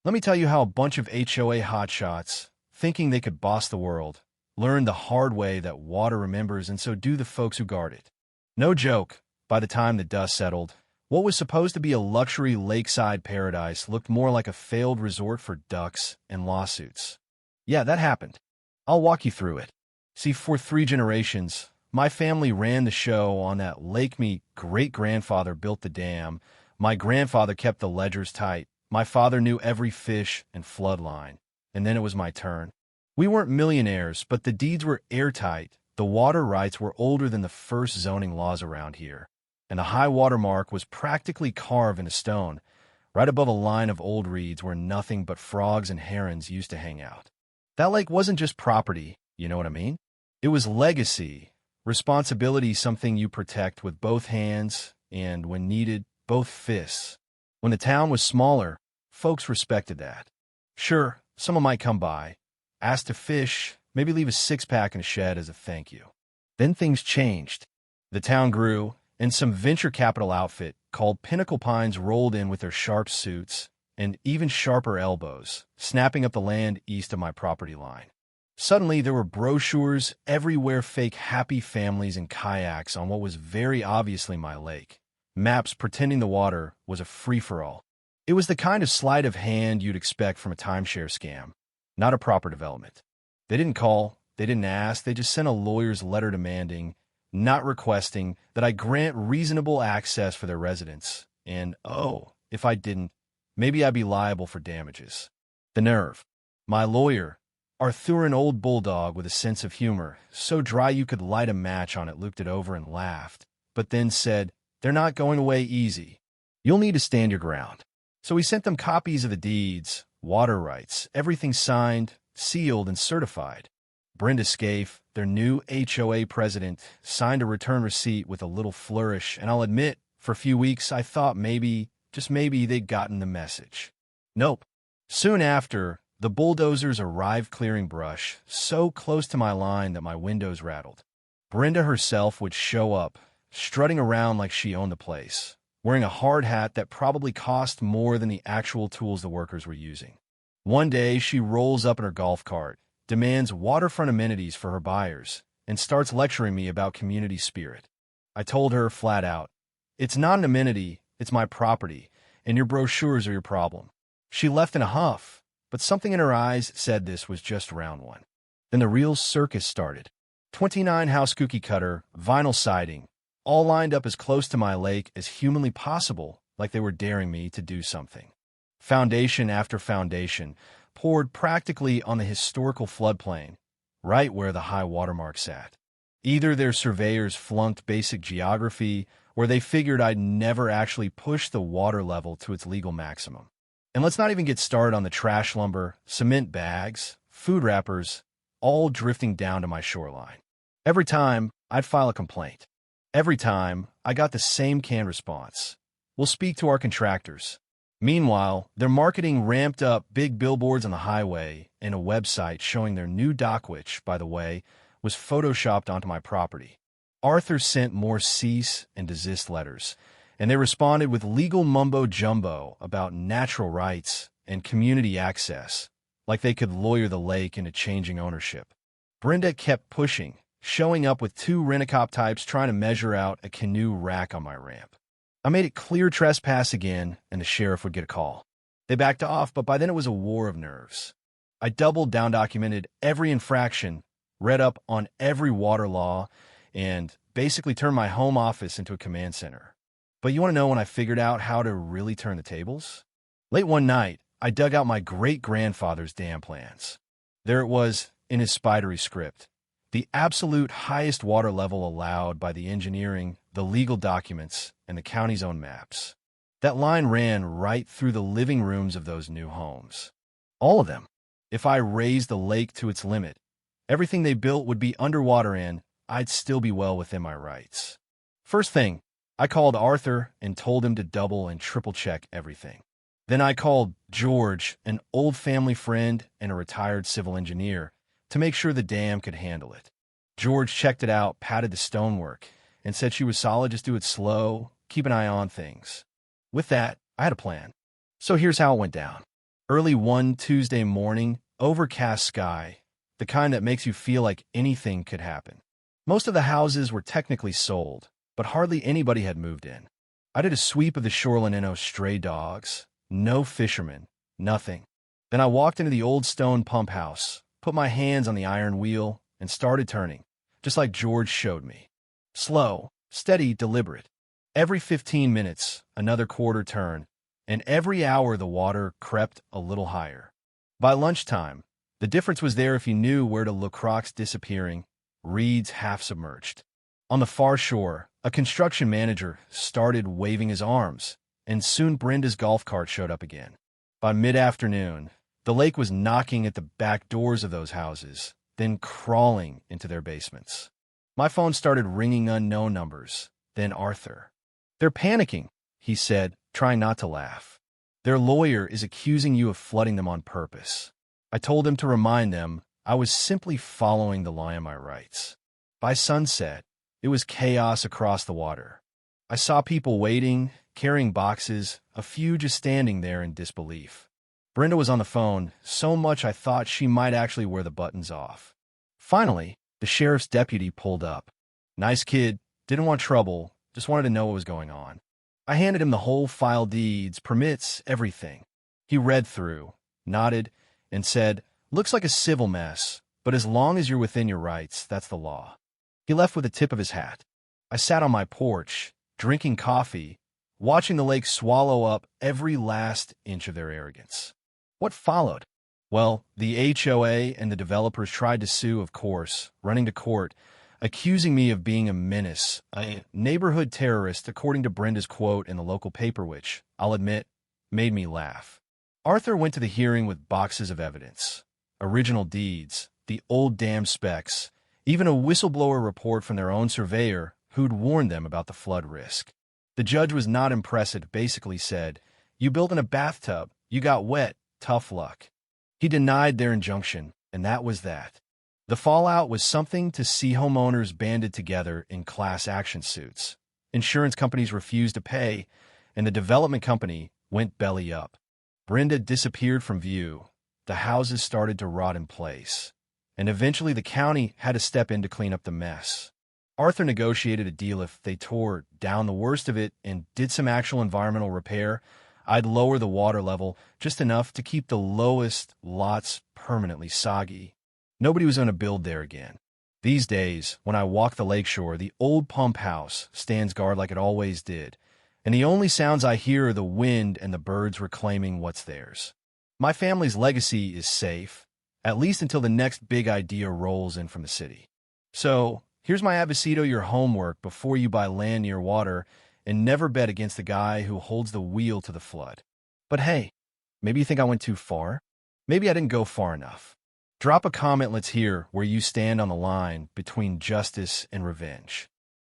Let me tell you how a bunch of HOA hotshots, thinking they could boss the world, learned the hard way that water remembers, and so do the folks who guard it. No joke, by the time the dust settled, what was supposed to be a luxury lakeside paradise looked more like a failed resort for ducks and lawsuits. Yeah, that happened. I'll walk you through it. See, for 3 generations, my family ran the show on that lake. Me great-grandfather built the dam. My grandfather kept the ledgers tight. My father knew every fish and flood line. And then it was my turn. We weren't millionaires, but the deeds were airtight. The water rights were older than the first zoning laws around here. And the high water mark was practically carved into stone, right above a line of old reeds where nothing but frogs and herons used to hang out. That lake wasn't just property, you know what I mean? It was legacy, responsibility, something you protect with both hands and, when needed, both fists. When the town was smaller, folks respected that. Sure, someone might come by, ask to fish, maybe leave a six-pack in a shed as a thank you. Then things changed. The town grew, and some venture capital outfit called Pinnacle Pines rolled in with their sharp suits and even sharper elbows, snapping up the land east of my property line. Suddenly, there were brochures everywhere, fake happy families and kayaks on what was very obviously my lake. Maps pretending the water was a free-for-all. It was the kind of sleight of hand you'd expect from a timeshare scam, not a proper development. They didn't call, they didn't ask, they just sent a lawyer's letter demanding, not requesting, that I grant reasonable access for their residents. And, oh, if I didn't, maybe I'd be liable for damages. The nerve. My lawyer, Arthur, old bulldog with a sense of humor, so dry you could light a match on it, looked it over and laughed, but then said, "They're not going away easy. You'll need to stand your ground." So he sent them copies of the deeds, water rights, everything signed, sealed, and certified. Brenda Scaife, their new HOA president, signed a return receipt with a little flourish, and I'll admit, for a few weeks I thought maybe, just maybe, they'd gotten the message. Nope. Soon after, the bulldozers arrived clearing brush, so close to my line that my windows rattled. Brenda herself would show up, strutting around like she owned the place, wearing a hard hat that probably cost more than the actual tools the workers were using. One day, she rolls up in her golf cart, demands waterfront amenities for her buyers, and starts lecturing me about community spirit. I told her flat out, "It's not an amenity, it's my property, and your brochures are your problem." She left in a huff, but something in her eyes said this was just round one. Then the real circus started. 29 house cookie cutter, vinyl siding, all lined up as close to my lake as humanly possible, like they were daring me to do something. Foundation after foundation, poured practically on the historical floodplain, right where the high watermark sat. Either their surveyors flunked basic geography, or they figured I'd never actually push the water level to its legal maximum. And let's not even get started on the trash lumber, cement bags, food wrappers, all drifting down to my shoreline. Every time, I'd file a complaint. Every time, I got the same canned response. "We'll speak to our contractors." Meanwhile, their marketing ramped up big billboards on the highway and a website showing their new dock, which, by the way, was photoshopped onto my property. Arthur sent more cease and desist letters, and they responded with legal mumbo-jumbo about natural rights and community access, like they could lawyer the lake into changing ownership. Brenda kept pushing, showing up with 2 rent-a-cop types trying to measure out a canoe rack on my ramp. I made it clear trespass again, and the sheriff would get a call. They backed off, but by then it was a war of nerves. I doubled down, documented every infraction, read up on every water law, and basically turned my home office into a command center. But you want to know when I figured out how to really turn the tables? Late one night, I dug out my great-grandfather's dam plans. There it was, in his spidery script. The absolute highest water level allowed by the engineering, the legal documents, and the county's own maps. That line ran right through the living rooms of those new homes. All of them. If I raised the lake to its limit, everything they built would be underwater and I'd still be well within my rights. First thing, I called Arthur and told him to double and triple check everything. Then I called George, an old family friend and a retired civil engineer, to make sure the dam could handle it. George checked it out, patted the stonework, and said she was solid, just do it slow, keep an eye on things. With that, I had a plan. So here's how it went down. Early one Tuesday morning, overcast sky, the kind that makes you feel like anything could happen. Most of the houses were technically sold, but hardly anybody had moved in. I did a sweep of the shoreline and no stray dogs, no fishermen, nothing. Then I walked into the old stone pump house, put my hands on the iron wheel, and started turning, just like George showed me. Slow, steady, deliberate. Every 15 minutes, another quarter turn, and every hour the water crept a little higher. By lunchtime, the difference was there if you knew where to look. Crocs disappearing, reeds half submerged. On the far shore, a construction manager started waving his arms, and soon Brenda's golf cart showed up again. By mid-afternoon, the lake was knocking at the back doors of those houses, then crawling into their basements. My phone started ringing unknown numbers, then Arthur. "They're panicking," he said, trying not to laugh. "Their lawyer is accusing you of flooding them on purpose." I told him to remind them I was simply following the law and my rights. By sunset, it was chaos across the water. I saw people waiting, carrying boxes, a few just standing there in disbelief. Brenda was on the phone, so much I thought she might actually wear the buttons off. Finally, the sheriff's deputy pulled up. Nice kid, didn't want trouble, just wanted to know what was going on. I handed him the whole file, deeds, permits, everything. He read through, nodded, and said, "Looks like a civil mess, but as long as you're within your rights, that's the law." He left with a tip of his hat. I sat on my porch, drinking coffee, watching the lake swallow up every last inch of their arrogance. What followed? Well, the HOA and the developers tried to sue, of course, running to court, accusing me of being a menace, a neighborhood terrorist, according to Brenda's quote in the local paper, which, I'll admit, made me laugh. Arthur went to the hearing with boxes of evidence, original deeds, the old dam specs, even a whistleblower report from their own surveyor who'd warned them about the flood risk. The judge was not impressive, basically said, "You built in a bathtub, you got wet, tough luck." He denied their injunction, and that was that. The fallout was something to see. Homeowners banded together in class action suits. Insurance companies refused to pay, and the development company went belly up. Brenda disappeared from view. The houses started to rot in place, and eventually the county had to step in to clean up the mess. Arthur negotiated a deal if they tore down the worst of it and did some actual environmental repair. I'd lower the water level just enough to keep the lowest lots permanently soggy. Nobody was going to build there again. These days, when I walk the lakeshore, the old pump house stands guard like it always did, and the only sounds I hear are the wind and the birds reclaiming what's theirs. My family's legacy is safe, at least until the next big idea rolls in from the city. So, here's my Abacito your homework before you buy land near water, and never bet against the guy who holds the wheel to the flood. But hey, maybe you think I went too far? Maybe I didn't go far enough. Drop a comment, let's hear where you stand on the line between justice and revenge.